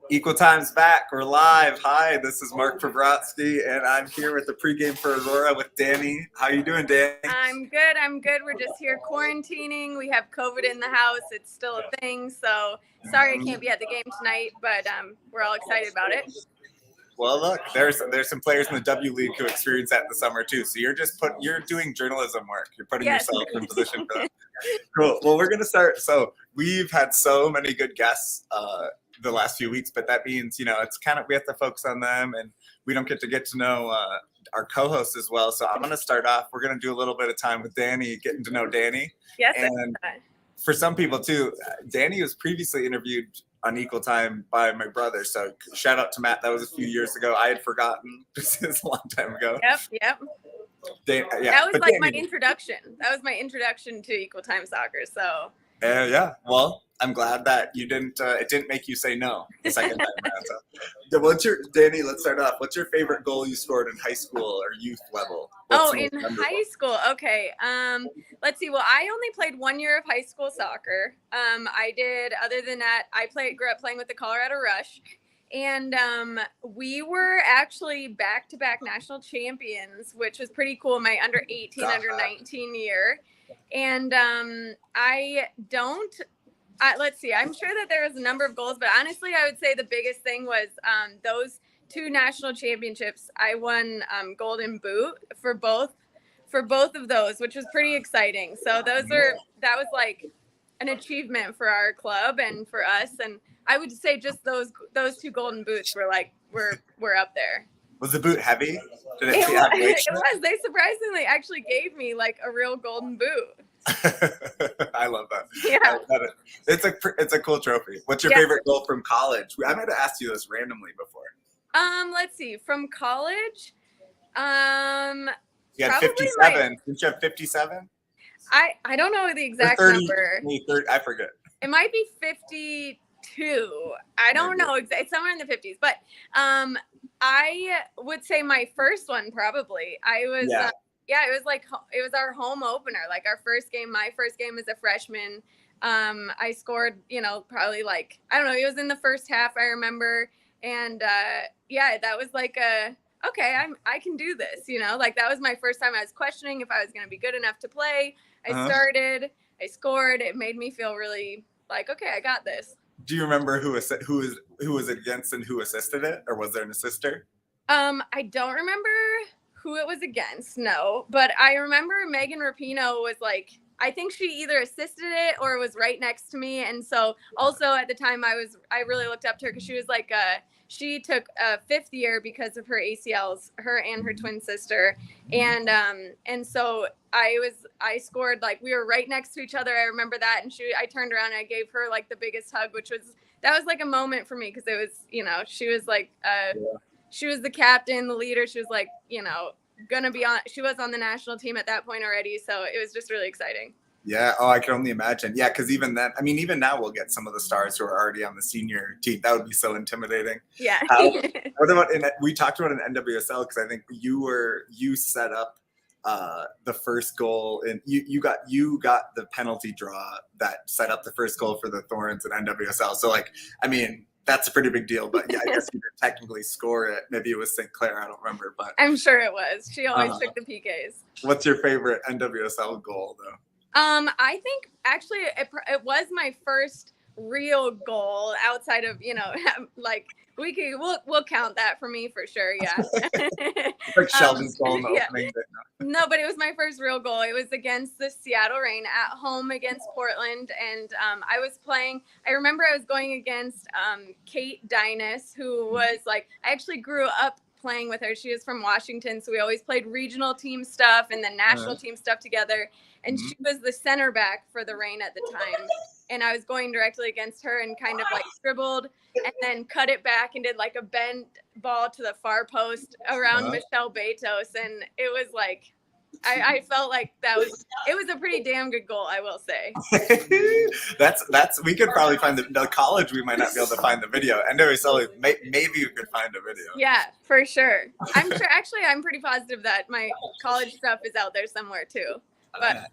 Equal Time's back. We're live. Hi, this is Mark Privratsky, and I'm here with the pregame for Aurora with Dani. How you doing, Dani? I'm good. We're just here quarantining. We have COVID in the house. It's still a thing. So sorry I can't be at the game tonight, but we're all excited about it. Well, look, there's some players in the W League who experienced that in the summer too. So you're doing journalism work. You're putting yourself in position for that. Cool. Well, we're gonna start. So we've had so many good guests the last few weeks, but that means it's kind of we have to focus on them, and we don't get to know our co-hosts as well. So I'm gonna start off. We're gonna do a little bit of time with Dani, getting to know Dani. Yes. And for some people too, Dani was previously interviewed on Equal Time by my brother. So shout out to Matt. That was a few years ago. I had forgotten. This is a long time ago. Yep. That was my introduction. That was my introduction to Equal Time Soccer. So. Yeah. Well, I'm glad that you didn't. It didn't make you say no the second time around. So, Dani? Let's start off. What's your favorite goal you scored in high school or youth level? In high school. Okay. Let's see. Well, I only played 1 year of high school soccer. I did. Other than that, I grew up playing with the Colorado Rush, and we were actually back-to-back national champions, which was pretty cool. My under 18, under 19 year, and let's see. I'm sure that there was a number of goals, but honestly, I would say the biggest thing was those 2 national championships. I won Golden Boot for both of those, which was pretty exciting. So that was like an achievement for our club and for us. And I would say just those 2 Golden Boots were like we're up there. Was the boot heavy? Did it was. They surprisingly actually gave me like a real golden boot. I love that. Yeah. I love it. It's a cool trophy. What's your favorite goal from college? I might have asked you this randomly before. Let's see. From college, you had 57. Didn't you have 57? I don't know the exact number. 30, I forget. It might be 52. I don't know. It's somewhere in the 50s. But I would say my first one probably. It was our home opener, like our first game. My first game as a freshman. I scored, probably like, I don't know, it was in the first half, I remember. And that was like I can do this, like that was my first time I was questioning if I was going to be good enough to play. I scored. It made me feel really like, okay, I got this. Do you remember who was against and who assisted it, or was there an assister? I don't remember who it was against, no, but I remember Megan Rapino was like, I think she either assisted it or was right next to me. And so also at the time I really looked up to her because she was like, she took a 5th year because of her ACLs, her and her twin sister. And so I scored, like we were right next to each other. I remember that. And I turned around and I gave her like the biggest hug, that was like a moment for me. Cause it was, she was like, she was the captain, the leader. She was like, she was on the national team at that point already. So it was just really exciting. Yeah. Oh, I can only imagine. Yeah. Cause even then, even now we'll get some of the stars who are already on the senior team. That would be so intimidating. Yeah. What about, we talked about an NWSL, cause I think you set up the first goal, and you got the penalty draw that set up the first goal for the Thorns in NWSL. So that's a pretty big deal, but yeah, I guess you didn't technically score it. Maybe it was St. Clair. I don't remember, but I'm sure it was. She always took the PKs. What's your favorite NWSL goal, though? I think actually it was my first real goal outside of like we'll count that for me for sure. Yeah. Like Sheldon's goal in the opening. No, but it was my first real goal. It was against the Seattle Reign at home against Portland. And I remember I was going against Kate Danis, who was like, I actually grew up playing with her. She was from Washington. So we always played regional team stuff and then national team stuff together. And she was the center back for the Reign at the time. And I was going directly against her and kind of like scribbled and then cut it back and did like a bent ball to the far post around Michelle Betos. And it was like, I felt like it was a pretty damn good goal, I will say. that's we could probably find the college. We might not be able to find the video. NWSL, maybe you could find a video. Yeah, for sure. I'm sure. Actually, I'm pretty positive that my college stuff is out there somewhere too. But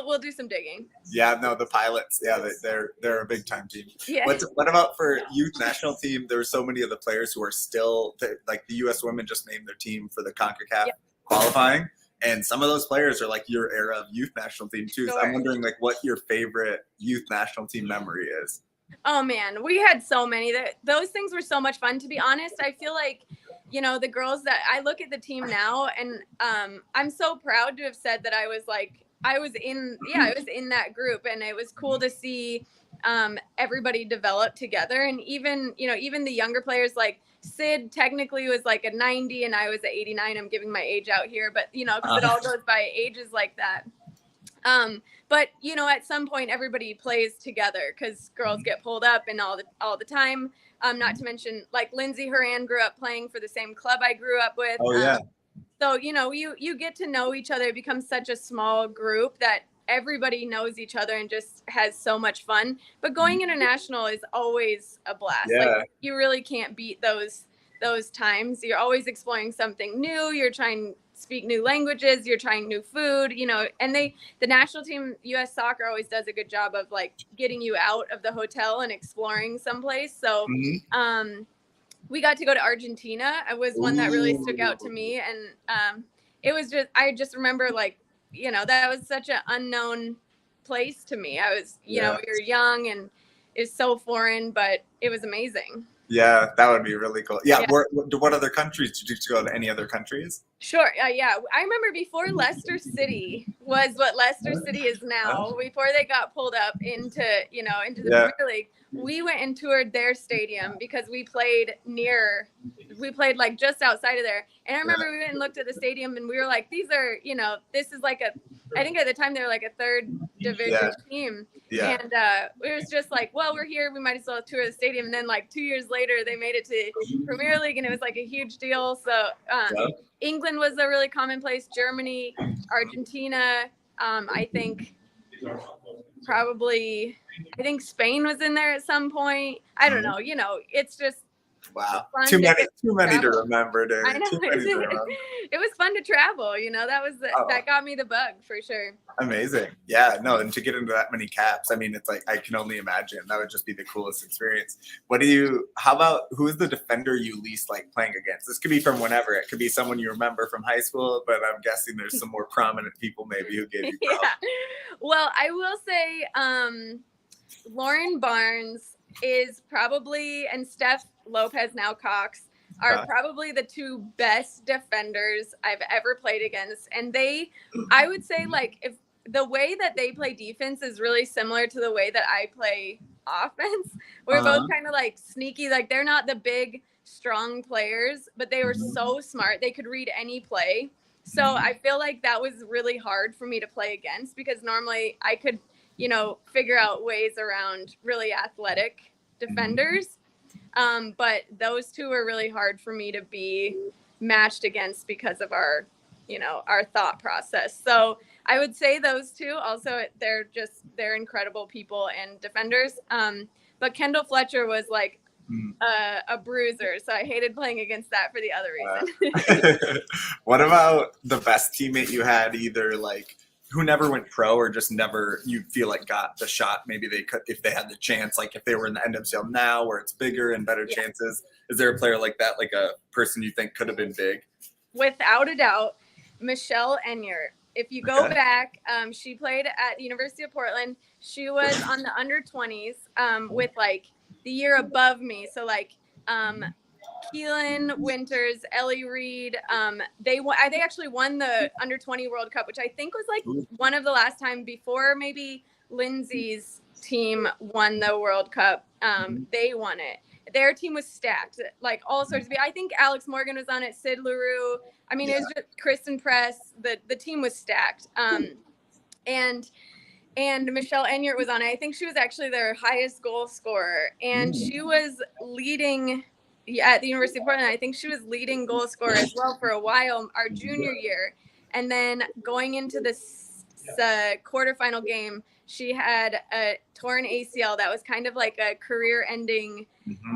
we'll do some digging. Yeah, no, the pilots. Yeah, they're a big time team. Yeah. What about for youth national team? There's so many of the players who are still like the U.S. women just named their team for the CONCACAF qualifying, and some of those players are like your era of youth national team too. Sure. So I'm wondering like what your favorite youth national team memory is. Oh man, we had so many. Those things were so much fun. To be honest, I feel like, the girls that I look at the team now, and I'm so proud to have said that I was in that group, and it was cool to see everybody develop together. And even the younger players, like Sid technically was like a 90 and I was at 89. I'm giving my age out here, but because it all goes by ages like that. But at some point everybody plays together because girls get pulled up and all the time. Not to mention like Lindsay Horan grew up playing for the same club I grew up with. Oh yeah. So you get to know each other. It becomes such a small group that everybody knows each other and just has so much fun. But going international is always a blast. Yeah. Like you really can't beat those times. You're always exploring something new. You're trying to speak new languages, you're trying new food, and the national team, US soccer, always does a good job of like getting you out of the hotel and exploring someplace. So we got to go to Argentina. It was one that really stuck out to me. And it was I just remember like, that was such an unknown place to me. I was, we were young and it was so foreign, but it was amazing. Yeah, that would be really cool. Yeah. What other countries did you go to? Any other countries? Sure. Yeah. I remember before Leicester City was what Leicester City is now, before they got pulled up into the Premier League, we went and toured their stadium because we played like just outside of there. And I remember we went and looked at the stadium and we were like, these are, this is like I think at the time they were like a third division team. Yeah. And it was just like, well, we're here. We might as well tour the stadium. And then like 2 years later, they made it to Premier League and it was like a huge deal. So England was a really commonplace. Germany, Argentina, I think Spain was in there at some point. I don't know. It's just wow, too many to remember, dude. I know. It was fun to travel. That was that got me the bug for sure. Amazing. Yeah, no, and to get into that many caps, I mean, it's like I can only imagine that would just be the coolest experience. How about who is the defender you least like playing against? This could be from whenever. It could be someone you remember from high school, but I'm guessing there's some more prominent people maybe who gave you problems. Yeah. Well, I will say Lauren Barnes is probably, and Steph Lopez, now Cox, are probably the two best defenders I've ever played against. And I would say like if the way that they play defense is really similar to the way that I play offense. We're both kind of like sneaky, like they're not the big, strong players, but they were so smart. They could read any play. So I feel like that was really hard for me to play against because normally I could, figure out ways around really athletic defenders. But those two were really hard for me to be matched against because of our thought process. So I would say those two. Also, they're incredible people and defenders. But Kendall Fletcher was like a bruiser, so I hated playing against that for the other reason. What about the best teammate you had, either like who never went pro or just never you feel like got the shot? Maybe they could if they had the chance, like if they were in the NWSL now where it's bigger and better chances. Is there a player like that, like a person you think could have been big? Without a doubt, Michelle Enyart. If you go back, she played at the University of Portland. She was on the under 20s with like the year above me. So like Keelan Winters, Ellie Reed, they actually won the under 20 World Cup, which I think was like one of the last time before maybe Lindsay's team won the World Cup. They won it. Their team was stacked, like all sorts of. I think Alex Morgan was on it, Sid LaRue. I mean, it was just Kristen Press. The team was stacked. And Michelle Enyart was on it. I think she was actually their highest goal scorer, and she was leading at the University of Portland. I think she was leading goal scorer as well for a while, our junior year. And then going into this quarterfinal game, she had a torn ACL that was kind of like a career-ending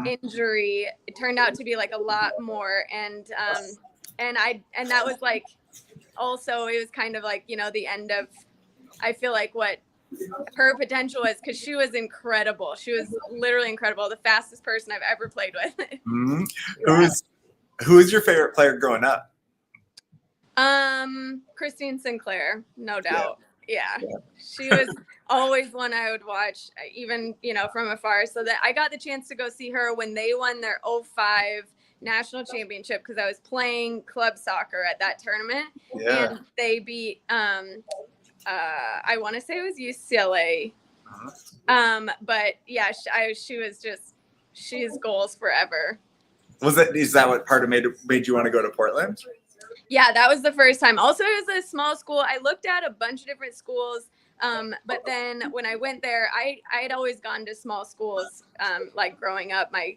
injury. It turned out to be like a lot more, and that was like also it was kind of like the end of I feel like what her potential is, because she was incredible. She was literally incredible. The fastest person I've ever played with. Mm-hmm. Yeah. Who is your favorite player growing up? Christine Sinclair, no doubt. Yeah. She was always one I would watch, even, from afar. So that I got the chance to go see her when they won their 05 national championship, because I was playing club soccer at that tournament. Yeah. And they beat, I want to say it was UCLA. But yeah, she's goals forever. Is that what part of made you want to go to Portland? Yeah, that was the first time. Also, it was a small school. I looked at a bunch of different schools. But then when I went there, I had always gone to small schools, like growing up. My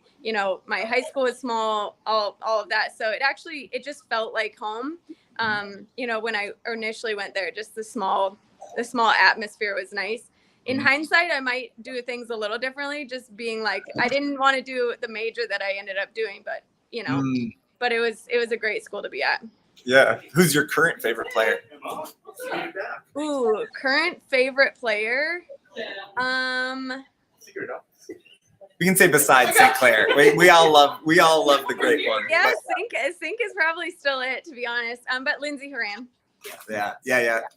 high school was small, all of that. So it just felt like home. When I initially went there, just the small atmosphere was nice. In hindsight, I might do things a little differently, just being like, I didn't want to do the major that I ended up doing, but but it was a great school to be at. Yeah. Who's your current favorite player? Ooh, current favorite player? We can say besides St. Clair. We all love the great one. Yeah, Sink is probably still it, to be honest. But Lindsay Horan. Yeah.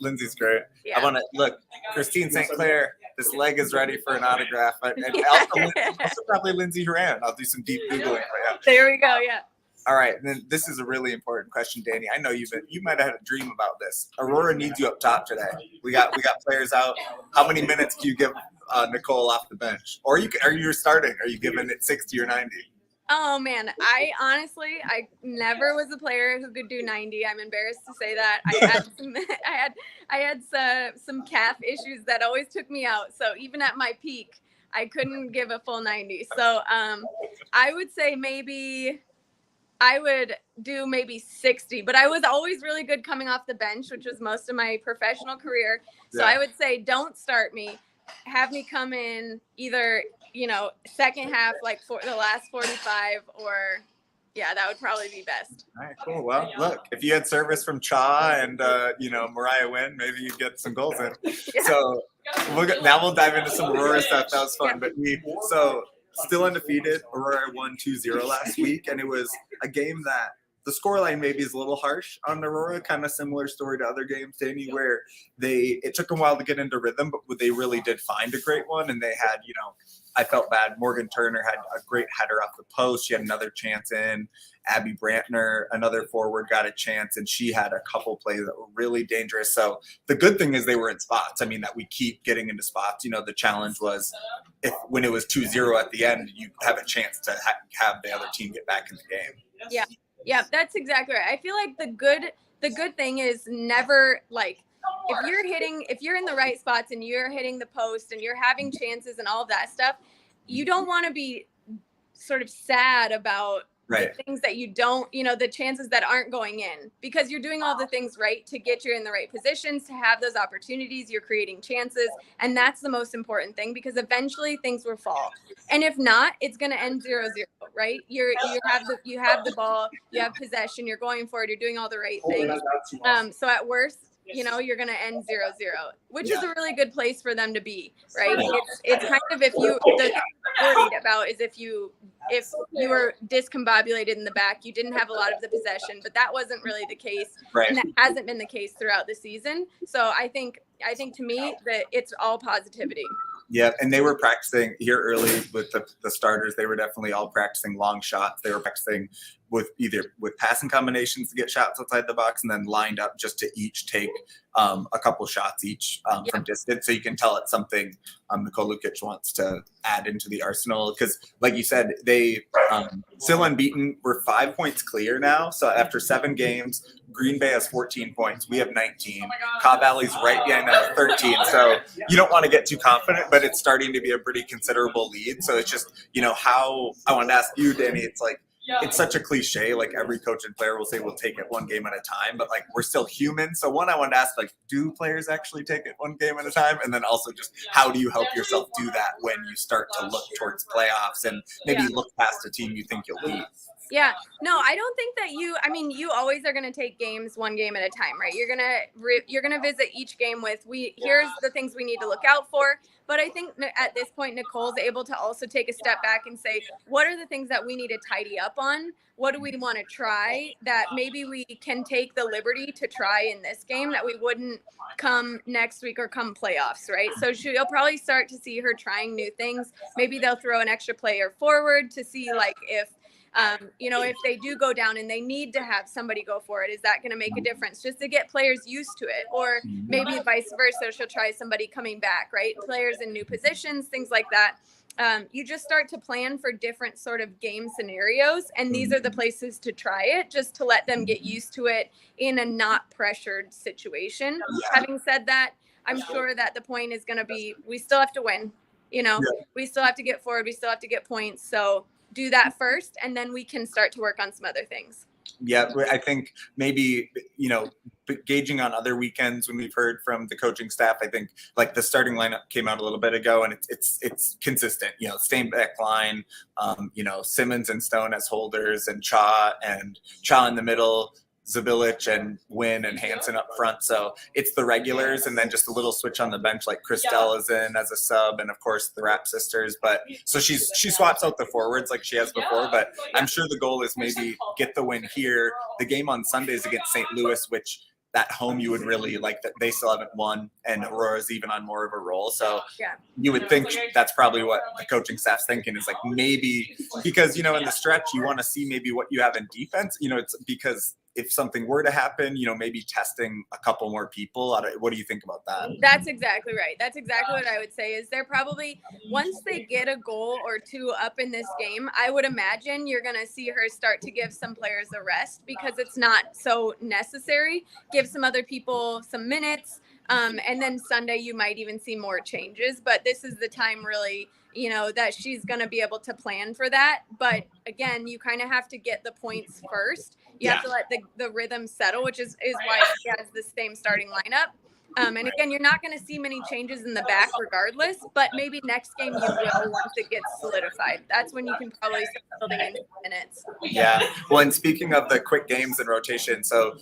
Lindsay's great. Yeah. I want to look, Christine St. Clair. This leg is ready for an autograph. And also probably Lindsay Horan. I'll do some deep Googling. There we go. Yeah. All right, and then this is a really important question, Dani. I know you might have had a dream about this. Aurora needs you up top today. We got players out. How many minutes do you give Nicole off the bench, or are you starting? Are you giving it 60 or 90? Oh man, I never was a player who could do 90. I'm embarrassed to say that. I had some calf issues that always took me out. So even at my peak, I couldn't give a full 90. So I would say I would do maybe 60, but I was always really good coming off the bench, which was most of my professional career. So I would say, don't start me. Have me come in either, second half, like for the last 45, or that would probably be best. All right, cool. Well, look, if you had service from Cha and, Mariah Wynn, maybe you'd get some goals in. Yeah. So now we'll dive into some Aurora stuff. That was fun. Yeah. But still undefeated. Aurora won 2-0 last week, and it was a game that the scoreline maybe is a little harsh on Aurora, kind of similar story to other games, Dani, where it took them a while to get into rhythm, but they really did find a great one, and they had, I felt bad. Morgan Turner had a great header off the post. She had another chance in. Abby Brantner, another forward, got a chance, and she had a couple plays that were really dangerous. So the good thing is they were in spots. I mean, that we keep getting into spots. The challenge was when it was 2-0 at the end, you have a chance to have the other team get back in the game. Yeah, that's exactly right. I feel like the good thing is never like, if you're in the right spots and you're hitting the post and you're having chances and all of that stuff, you don't want to be sort of sad about the things that you don't, the chances that aren't going in, because you're doing all the things right to get you in the right positions, to have those opportunities, you're creating chances. And that's the most important thing, because eventually things will fall. And if not, it's going to end 0-0, right? You have the ball, you have possession, you're going for it, you're doing all the right things. So at worst, you're going to end 0-0, which is a really good place for them to be, right? It's kind of, the thing I'm worried about is if you were discombobulated in the back, you didn't have a lot of the possession, but that wasn't really the case. Right. And that hasn't been the case throughout the season. So I think to me that it's all positivity. Yeah, and they were practicing here early with the starters. They were definitely all practicing long shots. They were practicing with passing combinations to get shots outside the box, and then lined up just to each take a couple shots each from distance. So you can tell it's something Nicole Lukic wants to add into the arsenal, because, like you said, they still unbeaten. We're 5 points clear now. So after 7 games, Green Bay has 14 points. We have 19. Cobb Valley's right behind them at 13. So you don't want to get too confident, but it's starting to be a pretty considerable lead. So it's just, how I wanted to ask you, Dani, it's like, it's such a cliche. Like, every coach and player will say we'll take it one game at a time, but like, we're still human. So one, I wanted to ask, like, do players actually take it one game at a time? And then also just how do you help yourself do that when you start to look towards playoffs and maybe look past a team you think you'll beat? Yeah, no, I don't think that you always are going to take games one game at a time, right? You're going to visit each game with, here's the things we need to look out for. But I think at this point, Nicole's able to also take a step back and say, what are the things that we need to tidy up on? What do we want to try that maybe we can take the liberty to try in this game that we wouldn't come next week or come playoffs, right? So you'll probably start to see her trying new things. Maybe they'll throw an extra player forward to see like if they do go down and they need to have somebody go for it, is that going to make a difference just to get players used to it? Or maybe vice versa, she'll try somebody coming back, right? Players in new positions, things like that. You just start to plan for different sort of game scenarios. And these are the places to try it, just to let them get used to it in a not pressured situation. Having said that, I'm sure that the point is going to be, we still have to win, we still have to get forward. We still have to get points. So do that first, and then we can start to work on some other things. Yeah, I think maybe, gauging on other weekends when we've heard from the coaching staff, I think like the starting lineup came out a little bit ago and it's consistent, same back line, Simmons and Stone as holders and Cha in the middle, Zabilich and Wynn and Hansen up front. So it's the regulars and then just a little switch on the bench, like Christelle is in as a sub, and of course the Rapp sisters. But so she swaps out the forwards like she has before, but I'm sure the goal is maybe get the win here. The game on Sundays against St. Louis, which at home you would really like, that they still haven't won, and Aurora's even on more of a roll. So you would think that's probably what the coaching staff's thinking, is like maybe because, in the stretch you want to see maybe what you have in defense, it's because if something were to happen, maybe testing a couple more people. What do you think about that? That's exactly right. That's exactly what I would say, is they're probably, once they get a goal or two up in this game, I would imagine you're going to see her start to give some players a rest because it's not so necessary. Give some other people some minutes. And then Sunday, you might even see more changes. But this is the time really, that she's going to be able to plan for that. But again, you kind of have to get the points first. You have to let the rhythm settle, which is why she has the same starting lineup. And again, you're not going to see many changes in the back regardless, but maybe next game you will once it gets solidified. That's when you can probably start building in minutes. Yeah. Well, and speaking of the quick games and rotation, so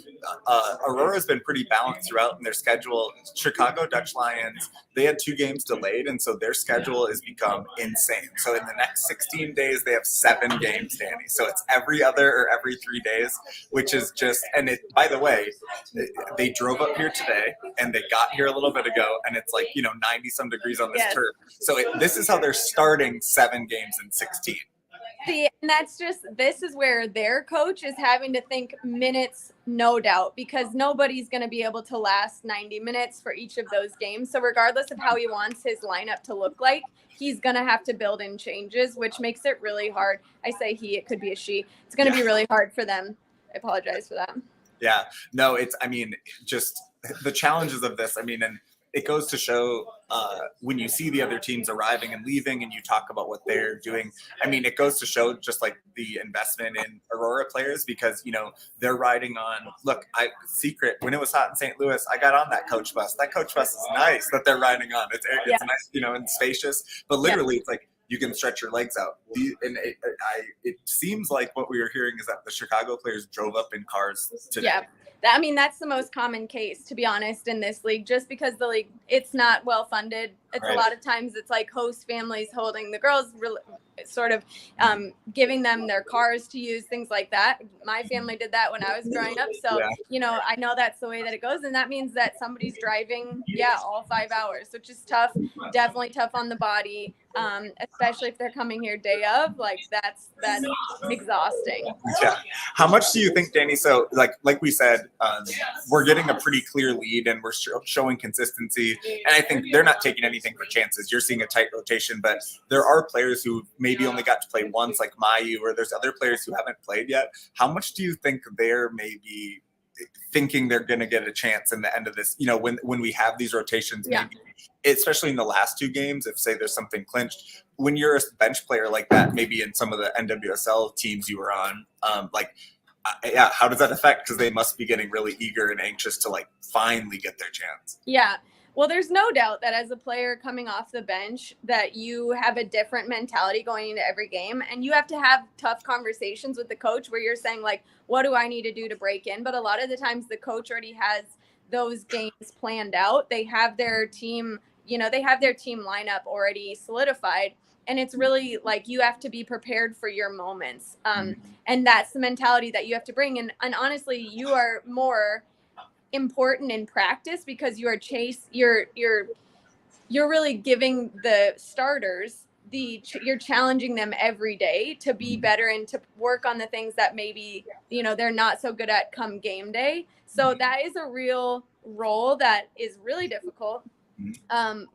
Aurora's been pretty balanced throughout in their schedule. Chicago Dutch Lions, they had 2 games delayed, and so their schedule has become insane. So in the next 16 days, they have 7 games, Dani. So it's every other or every 3 days, which is just, and it, by the way, they drove up here today, and they got here a little bit ago, and it's like 90 some degrees on this turf. So this is how they're starting 7 games in 16. See, and this is where their coach is having to think minutes, no doubt, because nobody's going to be able to last 90 minutes for each of those games. So regardless of how he wants his lineup to look like, he's going to have to build in changes, which makes it really hard. I say he, it could be a she. It's going to be really hard for them. I apologize for that. Yeah, no, just the challenges of this, and it goes to show when you see the other teams arriving and leaving and you talk about what they're doing, it goes to show just like the investment in Aurora players, because, they're riding on, secret, when it was hot in St. Louis, I got on that coach bus. That coach bus is nice that they're riding on. It's nice, and spacious, but literally it's like, you can stretch your legs out. And it seems like what we were hearing is that the Chicago players drove up in cars today. Yeah. That's the most common case, to be honest, in this league, just because the league, it's not well funded. It's a lot of times it's like host families holding the girls, sort of giving them their cars to use, things like that. My family did that when I was growing up. So, I know that's the way that it goes. And that means that somebody's driving, all 5 hours, which is tough, definitely tough on the body, especially if they're coming here day of. That's exhausting. Yeah. How much do you think, Dani? So like we said, we're getting a pretty clear lead and we're showing consistency. And I think they're not taking anything for chances. You're seeing a tight rotation, but there are players who maybe only got to play once, like Mayu, or there's other players who haven't played yet. How much do you think they're maybe thinking they're going to get a chance in the end of this? When we have these rotations, maybe, especially in the last 2 games, if say there's something clinched, when you're a bench player like that, maybe in some of the NWSL teams you were on, how does that affect? Because they must be getting really eager and anxious to finally get their chance. Yeah. Well, there's no doubt that as a player coming off the bench that you have a different mentality going into every game, and you have to have tough conversations with the coach where you're saying like, what do I need to do to break in? But a lot of the times the coach already has those games planned out. They have their team, they have their team lineup already solidified. And it's really like you have to be prepared for your moments. And that's the mentality that you have to bring. And honestly, you are more important in practice because you're really giving the starters you're challenging them every day to be better and to work on the things that maybe they're not so good at come game day. So that is a real role that is really difficult,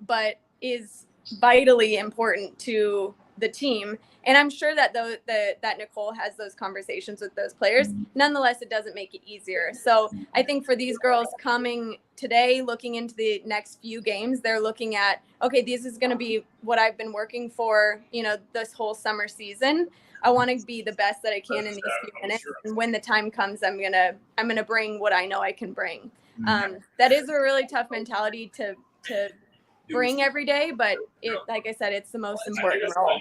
but is vitally important to the team. And I'm sure that that Nicole has those conversations with those players. Nonetheless, it doesn't make it easier. So I think for these girls coming today, looking into the next few games, they're looking at, okay, this is going to be what I've been working for, this whole summer season. I want to be the best that I can in these few minutes. And when the time comes, I'm gonna bring what I know I can bring. That is a really tough mentality to bring every day, but like I said, it's the most important role.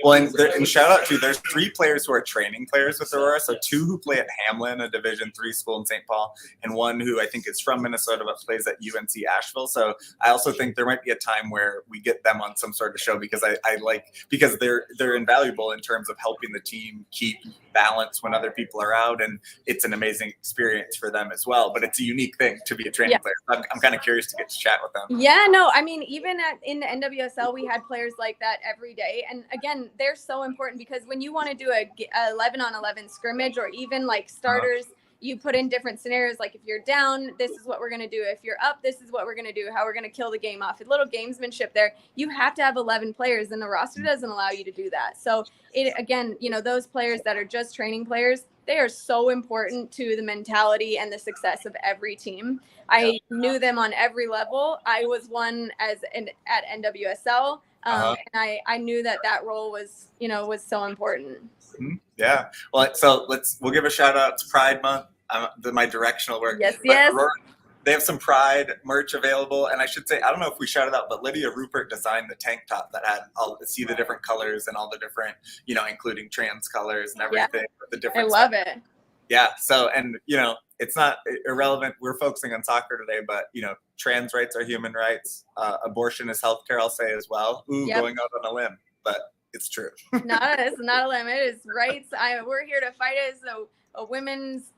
Well, and shout out to, there's 3 players who are training players with Aurora. So 2 who play at Hamlin, a Division III school in St. Paul, and 1 who I think is from Minnesota but plays at UNC Asheville. So I also think there might be a time where we get them on some sort of show because because they're invaluable in terms of helping the team keep balance when other people are out, and it's an amazing experience for them as well. But it's a unique thing to be a training player. I'm kind of curious to get to chat with them. Yeah, no, I mean, even in the NWSL, we had players like that every day. And again, they're so important because when you want to do a 11-on-11 scrimmage, or even like starters, you put in different scenarios. Like if you're down, this is what we're going to do. If you're up, this is what we're going to do, how we're going to kill the game off. A little gamesmanship there. You have to have 11 players, and the roster doesn't allow you to do that. So again, those players that are just training players, they are so important to the mentality and the success of every team. I knew them on every level. I was one at NWSL, and I knew that role was so important. Yeah. Well, so we'll give a shout out to Pride Month. My directional work. Yes. Aurora, they have some Pride merch available, and I should say, I don't know if we shouted out, but Lydia Rupert designed the tank top that had see the different colors and all the different, including trans colors and everything. Yeah. The different I love it. Yeah. So, and it's not irrelevant. We're focusing on soccer today, but trans rights are human rights. Abortion is healthcare, I'll say as well. Going out on a limb, but it's true. No, it's not a limit. It's rights. We're here to fight as a women's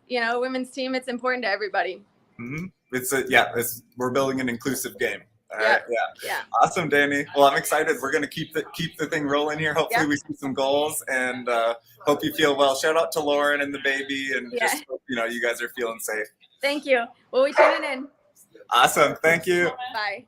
team. It's important to everybody. We're building an inclusive game. All right. Yeah. Awesome, Dani. Well, I'm excited. We're going to keep the thing rolling here. Hopefully we see some goals, and hope you feel well. Shout out to Lauren and the baby, and just hope, you guys are feeling safe. Thank you. Well, we tuning in. Awesome. Thank you. Bye.